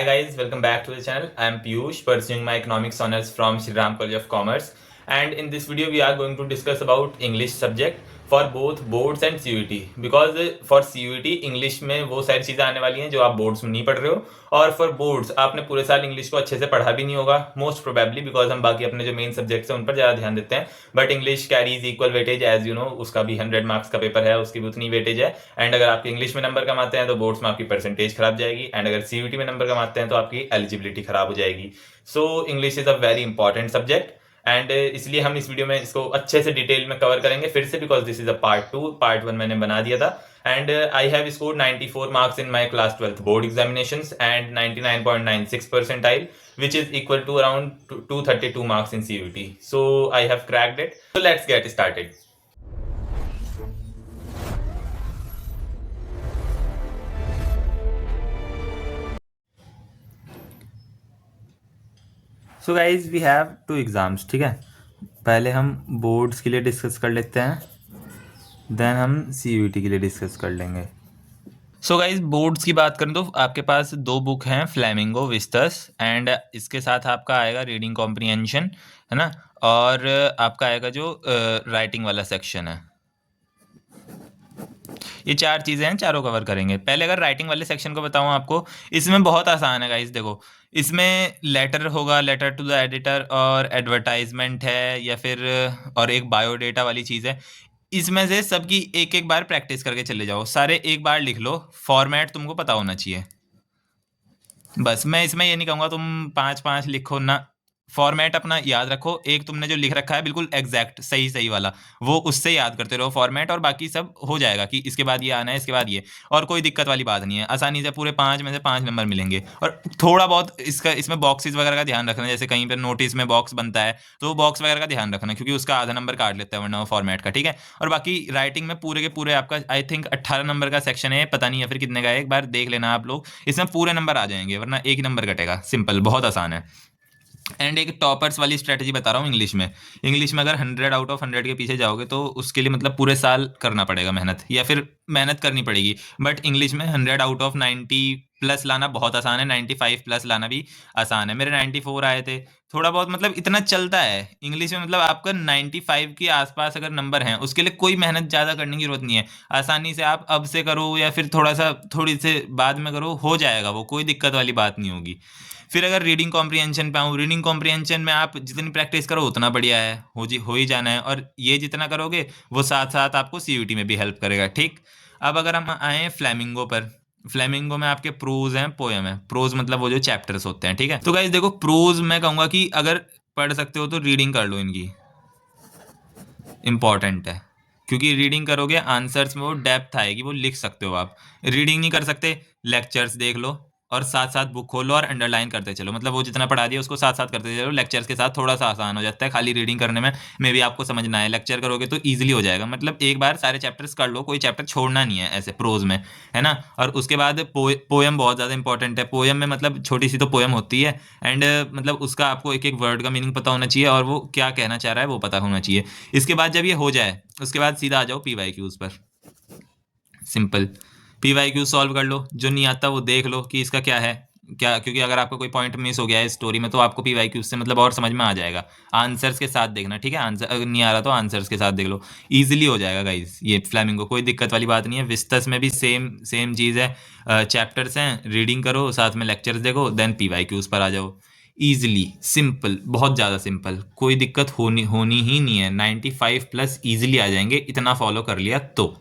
Hi guys, welcome back to the channel. I am Piyush, pursuing my economics honors from Shri Ram College of Commerce, and in this video we are going to discuss about English subject for both boards and CUET. Because for CUET English में वो सारी चीज़ें आने वाली हैं जो आप boards में नहीं पढ़ रहे हो, और फॉर बोर्ड्स आपने पूरे साल इंग्लिश को अच्छे से पढ़ा भी नहीं होगा मोस्ट प्रोबेबली, बिकॉज हम बाकी अपने जो मेन सब्जेक्ट्स हैं उन पर ज़्यादा ध्यान देते हैं. But English carries equal weightage, as you know. उसका भी 100 मार्क्स का पेपर है, उसकी भी उतनी वेटेज है. एंड अगर आपके इंग्लिश में नंबर कमाते हैं तो बोर्ड्स में आपकी परसेंटेज खराब जाएगी, एंड अगर CUET में नंबर कमाते हैं तो आपकी एलिजिबिलिटी खराब हो जाएगी. So English is a very important subject, and इसलिए हम इस वीडियो में इसको अच्छे से डिटेल में कवर करेंगे फिर से, because this is a part 2. Part 1 मैंने बना दिया था, and I have scored 94 marks in my class 12th board examinations and 99.96 percentile, which is equal to around 232 marks in CUET. So I have cracked it. So let's get started. So guys we have 2 exams. ठीक है, पहले हम boards के लिए discuss कर लेते हैं, then हम CUET के लिए डिस्कस कर लेंगे. सो गाइज बोर्ड्स की बात करें तो आपके पास 2 बुक हैं, फ्लेमिंगो विस्टस, एंड इसके साथ आपका आएगा रीडिंग कॉम्प्रिहेंशन, है ना, और आपका आएगा जो राइटिंग वाला सेक्शन है. ये 4 चीज़ें हैं, चारों कवर करेंगे. पहले अगर राइटिंग वाले सेक्शन को बताऊँ आपको, इसमें बहुत आसान है गाइस. देखो, इसमें लेटर होगा, लेटर टू द एडिटर, और एडवर्टाइजमेंट है, या फिर और एक बायोडेटा वाली चीज़ है. इसमें से सबकी एक एक बार प्रैक्टिस करके चले जाओ, सारे एक बार लिख लो. फॉर्मेट तुमको पता होना चाहिए बस. मैं इसमें ये नहीं कहूँगा तुम 5-5 लिखो ना, फॉर्मेट अपना याद रखो. एक तुमने जो लिख रखा है बिल्कुल एग्जैक्ट सही वाला, वो उससे याद करते रहो फॉर्मेट, और बाकी सब हो जाएगा कि इसके बाद ये आना है, इसके बाद ये, और कोई दिक्कत वाली बात नहीं है. आसानी से पूरे 5 में से 5 नंबर मिलेंगे. और थोड़ा बहुत इसमें बॉक्सेस वगैरह का ध्यान रखना, जैसे कहीं पर नोटिस में बॉक्स बनता है तो बॉक्स वगैरह का ध्यान रखना, क्योंकि उसका आधा नंबर काट लेता है वरना फॉर्मेट का. ठीक है, और बाकी राइटिंग में पूरे के पूरे आपका आई थिंक 18 नंबर का सेक्शन है, पता नहीं है फिर कितने का है, एक बार देख लेना आप लोग. इसमें पूरे नंबर आ जाएंगे, वरना एक ही नंबर कटेगा. सिंपल, बहुत आसान है. एंड एक टॉपर्स वाली स्ट्रेटजी बता रहा हूँ इंग्लिश में अगर 100 आउट ऑफ 100 के पीछे जाओगे तो उसके लिए मतलब पूरे साल करना पड़ेगा मेहनत, या फिर मेहनत करनी पड़ेगी. बट इंग्लिश में 100 आउट ऑफ 90 प्लस लाना बहुत आसान है, 95 प्लस लाना भी आसान है. मेरे 94 आए थे. थोड़ा बहुत मतलब इतना चलता है इंग्लिश में, मतलब आपका 95 के आसपास अगर नंबर हैं, उसके लिए कोई मेहनत ज़्यादा करने की जरूरत नहीं है. आसानी से आप अब से करो या फिर थोड़ी से बाद में करो, हो जाएगा वो, कोई दिक्कत वाली बात नहीं होगी. फिर अगर रीडिंग कॉम्प्रिहेंशन पे आऊँ, रीडिंग कॉम्प्रिहेंशन में आप जितनी प्रैक्टिस करो उतना बढ़िया है, हो ही जाना है, और ये जितना करोगे वो साथ साथ आपको CUET में भी हेल्प करेगा. ठीक, अब अगर हम आए फ्लेमिंगो पर, फ्लेमिंगो में आपके प्रोज हैं, पोएम है. प्रोज मतलब वो जो चैप्टर्स होते हैं. ठीक है, तो गाइस देखो, प्रोज मैं कहूँगा कि अगर पढ़ सकते हो तो रीडिंग कर लो, इनकी इंपॉर्टेंट है, क्योंकि रीडिंग करोगे आंसर्स में वो डेप्थ आएगी, वो लिख सकते हो आप. रीडिंग नहीं कर सकते, लेक्चर्स देख लो, और साथ साथ बुक खोलो और अंडरलाइन करते चलो. मतलब वो जितना पढ़ा दिया उसको साथ साथ करते चलो. लेक्चर्स के साथ थोड़ा सा आसान हो जाता है, खाली रीडिंग करने में भी आपको समझना है. लेक्चर करोगे तो ईजिली हो जाएगा, मतलब एक बार सारे चैप्टर्स कर लो, कोई चैप्टर छोड़ना नहीं है ऐसे प्रोज में, है ना. और उसके बाद पोएम बहुत ज़्यादा इंपॉर्टेंट है. पोएम में मतलब छोटी सी तो पोएम होती है, एंड मतलब उसका आपको एक एक वर्ड का मीनिंग पता होना चाहिए, और वो क्या कहना चाह रहा है वो पता होना चाहिए. इसके बाद जब ये हो जाए उसके बाद सीधा आ जाओ PYQs पर. सिंपल, PYQ सॉल्व कर लो, जो नहीं आता वो देख लो कि इसका क्या है क्या, क्योंकि अगर आपका कोई पॉइंट मिस हो गया है स्टोरी में तो आपको PYQ से मतलब और समझ में आ जाएगा. आंसर्स के साथ देखना, ठीक है, आंसर अगर नहीं आ रहा तो आंसर्स के साथ देख लो, ईजिली हो जाएगा गाइज. ये फ्लेमिंगो कोई दिक्कत वाली बात नहीं है. विस्तस में भी सेम चीज़ है. चैप्टर्स हैं, रीडिंग करो, साथ में लेक्चर्स देखो, देन PYQs पर आ जाओ. ईजिली, सिंपल, बहुत ज़्यादा सिंपल, कोई दिक्कत होनी ही नहीं है. 95 प्लस ईजिली आ जाएंगे, इतना फॉलो कर लिया तो.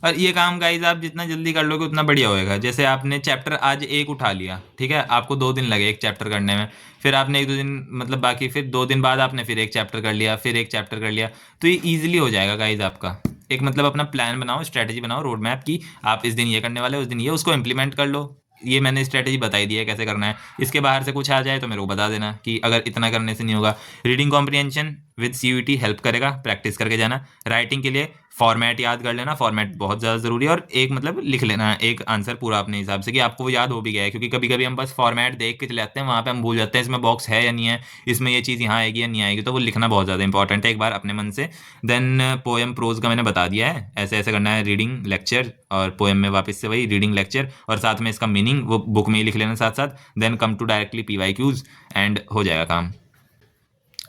और ये काम गाइज आप जितना जल्दी कर लोगे उतना बढ़िया होएगा. जैसे आपने चैप्टर आज एक उठा लिया, ठीक है, आपको 2 दिन लगे एक चैप्टर करने में, फिर आपने 1-2 दिन मतलब बाकी, फिर 2 दिन बाद आपने फिर एक चैप्टर कर लिया, फिर एक चैप्टर कर लिया, तो ये ईजिली हो जाएगा गाइज आपका. एक मतलब अपना प्लान बनाओ, स्ट्रैटेजी बनाओ, रोड मैप की, आप इस दिन ये करने वाले, उस दिन ये, उसको इम्प्लीमेंट कर लो. ये मैंने स्ट्रैटेजी बताई दी है कैसे करना है. इसके बाहर से कुछ आ जाए तो मेरे को बता देना कि अगर इतना करने से नहीं होगा. Reading comprehension with CUET help करेगा, प्रैक्टिस करके जाना। राइटिंग के लिए फॉर्मेट याद कर लेना, फॉर्मेट बहुत ज़्यादा ज़रूरी है, और एक मतलब लिख लेना एक आंसर पूरा अपने हिसाब से कि आपको वो याद हो भी गया है, क्योंकि कभी कभी हम बस फॉर्मेट देख के चले जाते हैं, वहाँ पे हम भूल जाते हैं इसमें बॉक्स है या नहीं है, इसमें ये चीज़ यहाँ आएगी या नहीं आएगी, तो वो लिखना बहुत ज़्यादा इंपॉर्टेंट है एक बार अपने मन से। देन पोएम प्रोज का मैंने बता दिया है, ऐसे ऐसे करना है, रीडिंग लेक्चर, और पोएम में वापस से वही रीडिंग लेक्चर, और साथ में इसका मीनिंग वो बुक में ही लिख लेना साथ साथ। Then come to directly PYQs and हो जाएगा काम।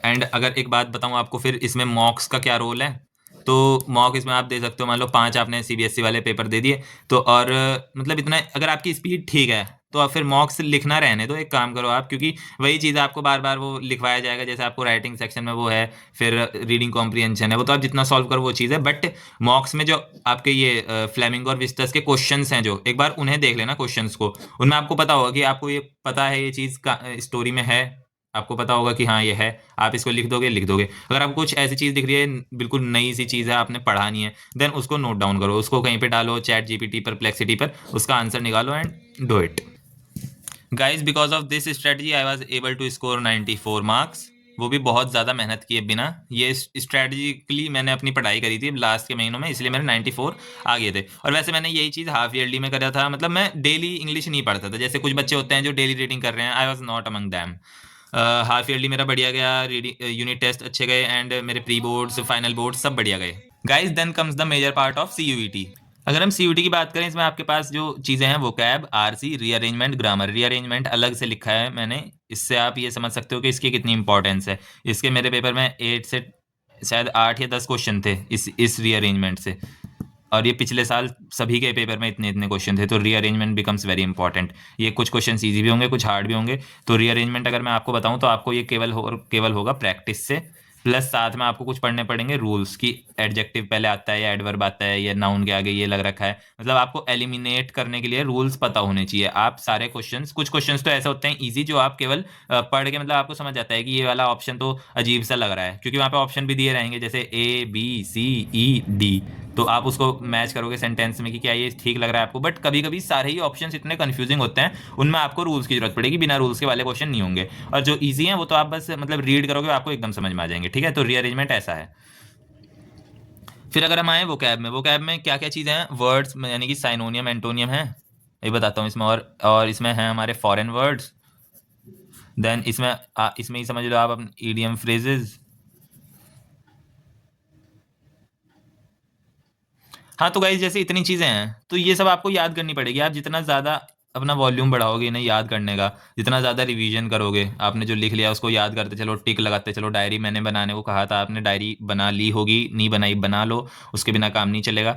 एंड अगर एक बात बताऊं आपको फिर इसमें मॉक्स का क्या रोल है, तो मॉक इसमें आप दे सकते हो, मान लो 5 आपने CBSE वाले पेपर दे दिए, तो और मतलब इतना अगर आपकी स्पीड ठीक है तो आप फिर मॉक्स लिखना रहने दो, एक काम करो आप, क्योंकि वही चीज़ आपको बार बार वो लिखवाया जाएगा, जैसे आपको राइटिंग सेक्शन में वो है, फिर रीडिंग कॉम्प्रिहेंशन है, वो तो आप जितना सॉल्व करो वो चीज़ है, बट मॉक्स में जो आपके ये फ्लेमिंग और विस्टस के क्वेश्चंस हैं, जो एक बार उन्हें देख लेना क्वेश्चंस को, उनमें आपको पता होगा कि आपको ये पता है, ये चीज़ का स्टोरी में है, आपको पता होगा कि हाँ ये है, आप इसको लिख दोगे लिख दोगे। अगर आपको कुछ ऐसी चीज़ दिख रही है, बिल्कुल नई सी चीज़ है, आपने पढ़ा नहीं है, देन उसको नोट डाउन करो, उसको कहीं पे डालो, ChatGPT परप्लेक्सिटी पर उसका आंसर निकालो and do it. Guys because of this strategy I was able to score 94 marks, वो भी बहुत ज़्यादा मेहनत किए बिना। ये स्ट्रेटजिकली मैंने अपनी पढ़ाई करी थी लास्ट के महीनों में, इसलिए मेरे 94 आ गए थे। और वैसे मैंने यही चीज़ हाफ ईयरली में करा था, मतलब मैं डेली इंग्लिश नहीं पढ़ता था, जैसे कुछ बच्चे होते हैं जो डेली रीडिंग कर रहे हैं, I was not among them. Half yearly मेरा बढ़िया गया, रीडिंग यूनिट टेस्ट अच्छे गए, एंड मेरे प्री बोर्ड्स फाइनल बोर्ड्स सब बढ़िया गए। Guys then comes the major part of CUET। अगर हम CUET की बात करें, इसमें आपके पास जो चीज़ें हैं, vocab, RC, rearrangement, grammar. Rearrangement अलग से लिखा है मैंने, इससे आप ये समझ सकते हो कि इसकी कितनी इंपॉर्टेंस है। इसके मेरे पेपर में 8 से शायद 8 या 10 क्वेश्चन थे इस रीअरेंजमेंट से, और ये पिछले साल सभी के पेपर में इतने इतने क्वेश्चन थे, तो रीअरेंजमेंट बिकम्स वेरी इंपॉर्टेंट। ये कुछ क्वेश्चन ईजी भी होंगे, कुछ हार्ड भी होंगे, तो रीअरेंजमेंट अगर मैं आपको बताऊं तो आपको ये केवल होगा प्रैक्टिस से, प्लस साथ में आपको कुछ पढ़ने पड़ेंगे रूल्स की, एडजेक्टिव पहले आता है या एडवर्ब आता है या नाउन के आगे ये लग रखा है, मतलब आपको एलिमिनेट करने के लिए रूल्स पता होने चाहिए। आप सारे क्वेश्चंस, कुछ क्वेश्चंस तो ऐसे होते हैं इजी जो आप केवल पढ़ के मतलब आपको समझ आता है कि ये वाला ऑप्शन तो अजीब सा लग रहा है, क्योंकि वहाँ पे ऑप्शन भी दिए रहेंगे जैसे ABCED, तो आप उसको मैच करोगे सेंटेंस में कि क्या ये ठीक लग रहा है आपको। बट कभी कभी सारे ही ऑप्शंस इतने कंफ्यूजिंग होते हैं, उनमें आपको रूल्स की जरूरत पड़ेगी, बिना रूल्स के वाले क्वेश्चन नहीं होंगे, और जो ईजी हैं वो तो आप बस मतलब रीड करोगे आपको एकदम समझ में आ जाएंगे, ठीक है। तो रीअरेंजमेंट ऐसा है। फिर अगर हम आए वोकैब में क्या क्या चीज़ें हैं, वर्ड्स यानी कि साइनोनियम एंटोनियम है, ये बताता हूँ इसमें, और इसमें है हमारे फॉरेन वर्ड्स। देन इसमें ही समझ लो आप अपने ईडियम फ्रेजेस। हाँ तो गाइज जैसे इतनी चीज़ें हैं, तो ये सब आपको याद करनी पड़ेगी। आप जितना ज़्यादा अपना वॉल्यूम बढ़ाओगे इन्हें याद करने का, जितना ज़्यादा रिवीजन करोगे, आपने जो लिख लिया उसको याद करते चलो, टिक लगाते चलो। डायरी मैंने बनाने को कहा था, आपने डायरी बना ली होगी, नहीं बनाई बना लो, उसके बिना काम नहीं चलेगा।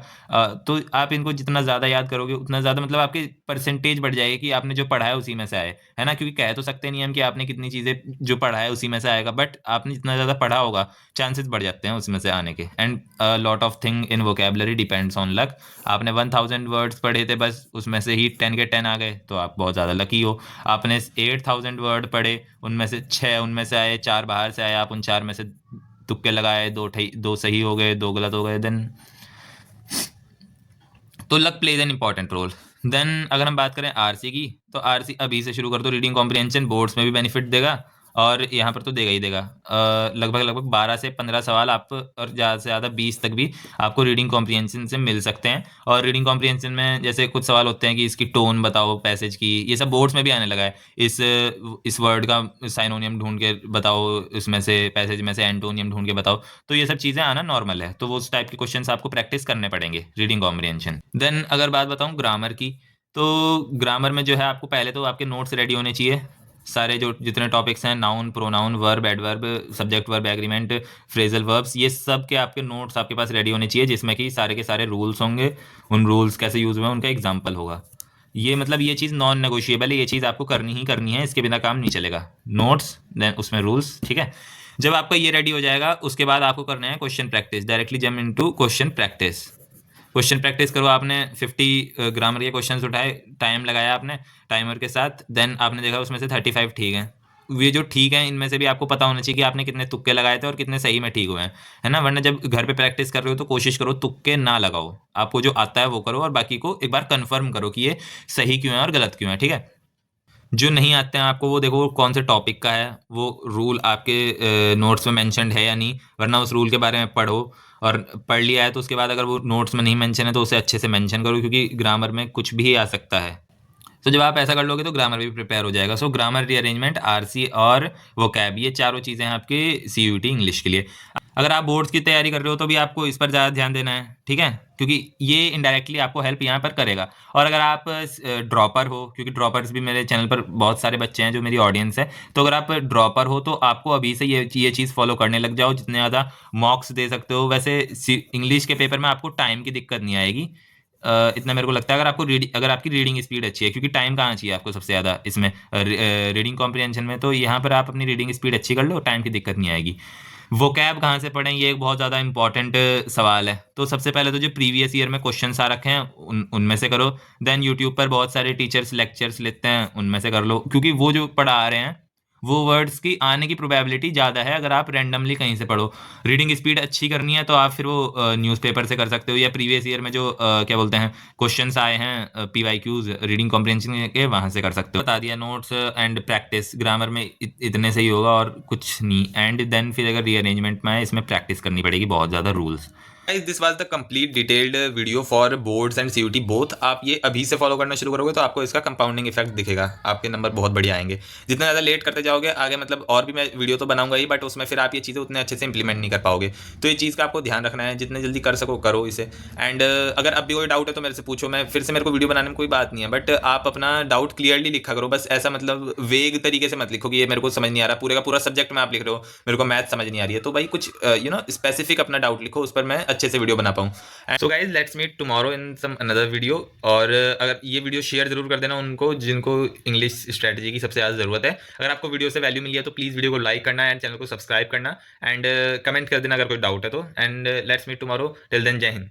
तो आप इनको जितना ज़्यादा याद करोगे उतना ज़्यादा मतलब आपकी परसेंटेज बढ़ जाएगी कि आपने जो पढ़ा है उसी में से आए, है ना। क्योंकि कह तो सकते नहीं हम कि आपने कितनी चीज़ें जो पढ़ा है उसी में से आएगा, बट आपने जितना ज़्यादा पढ़ा होगा चांसेस बढ़ जाते हैं उसमें से आने के। And lot of thing in vocabulary depends on luck. आपने 1000 वर्ड्स पढ़े थे, बस उसमें से ही 10 के 10 आ गए तो आप बहुत ज़्यादा लकी हो। आपने 8000 वर्ड पढ़े, उनमें से 6 उनमें से आए, 4 बाहर से आए, आप उन 4 में से तुक्के लगाए, दो सही हो गए, 2 गलत हो गए, देन तो luck plays an important role. Then अगर हम बात करें RC की, तो RC अभी से शुरू कर दो, रीडिंग कॉम्प्रिहेंशन बोर्ड्स में भी बेनिफिट देगा, और यहाँ पर तो देगा ही देगा। लगभग 12 से 15 सवाल आप, और ज़्यादा से ज़्यादा 20 तक भी आपको रीडिंग कॉम्प्रिहेंशन से मिल सकते हैं। और रीडिंग कॉम्प्रिहेंशन में जैसे कुछ सवाल होते हैं कि इसकी टोन बताओ पैसेज की, ये सब बोर्ड्स में भी आने लगा है। इस वर्ड का साइनोनियम ढूंढ के बताओ, इसमें से पैसेज में से एंटोनियम ढूंढ के बताओ, तो ये सब चीज़ें आना नॉर्मल है। तो वो उस टाइप के क्वेश्चंस आपको प्रैक्टिस करने पड़ेंगे रीडिंग कॉम्प्रिहेंशन। देन अगर बात बताऊँ ग्रामर की, तो ग्रामर में जो है आपको पहले तो आपके नोट्स रेडी होने चाहिए, सारे जो जितने टॉपिक्स हैं, noun, pronoun, verb, adverb, subject verb agreement, phrasal verbs, ये सब के आपके नोट्स आपके पास रेडी होने चाहिए, जिसमें कि सारे के सारे रूल्स होंगे, उन रूल्स कैसे यूज़ हुए हैं उनका एग्जाम्पल होगा। ये मतलब ये चीज़ नॉन नेगोशिएबल है, ये चीज़ आपको करनी ही करनी है, इसके बिना काम नहीं चलेगा। नोट्स देन उसमें रूल्स, ठीक है। जब आपका ये रेडी हो जाएगा उसके बाद आपको करना है क्वेश्चन प्रैक्टिस, डायरेक्टली जम into question practice. Question practice करो, आपने 50 ग्रामर के क्वेश्चंस उठाए, टाइम लगाया आपने टाइमर के साथ, देन आपने देखा उसमें से 35 ठीक हैं। ये जो ठीक है इनमें से भी आपको पता होना चाहिए कि आपने कितने तुक्के लगाए थे और कितने सही में ठीक हुए हैं, है ना। वरना जब घर पे प्रैक्टिस कर रहे हो तो कोशिश करो तुक्के ना लगाओ, आपको जो आता है वो करो, और बाकी को एक बार कंफर्म करो कि ये सही क्यों है और गलत क्यों है, ठीक है। जो नहीं आते हैं आपको, वो देखो कौन से टॉपिक का है, वो रूल आपके नोट्स में मेंशन्ड है या नहीं, वरना उस रूल के बारे में पढ़ो। और पढ़ लिया है तो उसके बाद अगर वो नोट्स में नहीं मेंशन है तो उसे अच्छे से मेंशन करो, क्योंकि ग्रामर में कुछ भी आ सकता है। तो जब आप ऐसा कर लोगे तो ग्रामर भी प्रिपेयर हो जाएगा। सो ग्रामर, रीअरेंजमेंट, आरसी और वोकैब, ये चारों चीज़ें हैं आपके सीयूटी इंग्लिश के लिए। अगर आप बोर्ड्स की तैयारी कर रहे हो तो भी आपको इस पर ज़्यादा ध्यान देना है, ठीक है, क्योंकि ये इनडायरेक्टली आपको हेल्प यहाँ पर करेगा। और अगर आप ड्रॉपर हो, क्योंकि ड्रॉपर्स भी मेरे चैनल पर बहुत सारे बच्चे हैं जो मेरी ऑडियंस है, तो अगर आप ड्रॉपर हो तो आपको अभी से ये चीज़ फॉलो करने लग जाओ, जितने ज़्यादा मॉक्स दे सकते हो। वैसे इंग्लिश के पेपर में आपको टाइम की दिक्कत नहीं आएगी, इतना मेरे को लगता है। अगर आपकी रीडिंग स्पीड अच्छी है, क्योंकि टाइम कहाँ चाहिए आपको सबसे ज़्यादा इसमें, रीडिंग कॉम्प्रिहेंशन में, तो यहाँ पर आप अपनी रीडिंग स्पीड अच्छी कर लो, टाइम की दिक्कत नहीं आएगी। वोकैब कहाँ से पढ़ें, ये एक बहुत ज़्यादा इंपॉर्टेंट सवाल है। तो सबसे पहले तो जो प्रीवियस ईयर में क्वेश्चंस आ रखे हैं उनमें से करो। देन यूट्यूब पर बहुत सारे टीचर्स लेक्चर्स लेते हैं, उनमें से कर लो, क्योंकि वो जो पढ़ा रहे हैं वो वर्ड्स की आने की प्रोबेबिलिटी ज़्यादा है अगर आप रैंडमली कहीं से पढ़ो। रीडिंग स्पीड अच्छी करनी है तो आप फिर वो न्यूज़पेपर से कर सकते हो, या प्रीवियस ईयर में जो क्या बोलते हैं क्वेश्चंस आए हैं PYQs रीडिंग कॉम्प्रिहेंशन के, वहाँ से कर सकते हो। बता दिया, नोट्स एंड प्रैक्टिस ग्रामर में इतने से ही होगा और कुछ नहीं। एंड देन फिर अगर रीअरेंजमेंट में है, इसमें प्रैक्टिस करनी पड़ेगी, बहुत ज़्यादा rules. This was the complete detailed video for boards and CUET both. आप ये अभी से फॉलो करना शुरू करोगे तो आपको इसका कंपाउंडिंग इफेक्ट दिखेगा, आपके नंबर बहुत बढ़िया आएंगे। जितना ज़्यादा लेट करते जाओगे आगे, मतलब और भी मैं वीडियो तो बनाऊंगा ही, बट उसमें फिर आप ये चीज़ें उतने अच्छे से इंप्लीमेंट नहीं कर पाओगे। तो ये चीज़ का आपको ध्यान रखना है, जितने जल्दी कर सको करो इसे। एंड अगर अब भी कोई डाउट है तो मेरे से पूछो, मैं फिर से, मेरे को वीडियो बनाने में कोई बात नहीं है, बट आप अपना डाउट क्लियरली लिखा करो। बस ऐसा मतलब वेग तरीके से मत लिखो कि ये मेरे को समझ नहीं आ रहा, पूरे का पूरा सब्जेक्ट में आप लिख रहे हो मेरे को मैथ समझ नहीं आ रही है, तो भाई कुछ स्पेसिफिक अपना डाउट लिखो, उस पर मैं अच्छे से वीडियो बना पाऊँ। So guys, let's meet tomorrow in some another video. और अगर ये वीडियो शेयर जरूर कर देना उनको जिनको इंग्लिश स्ट्रेटजी की सबसे ज़्यादा ज़रूरत है। अगर आपको वीडियो से वैल्यू मिली है तो प्लीज़ वीडियो को लाइक करना एंड चैनल को सब्सक्राइब करना, एंड कमेंट कर देना अगर कोई डाउट है तो। And let's meet tomorrow, till then जय हिंद।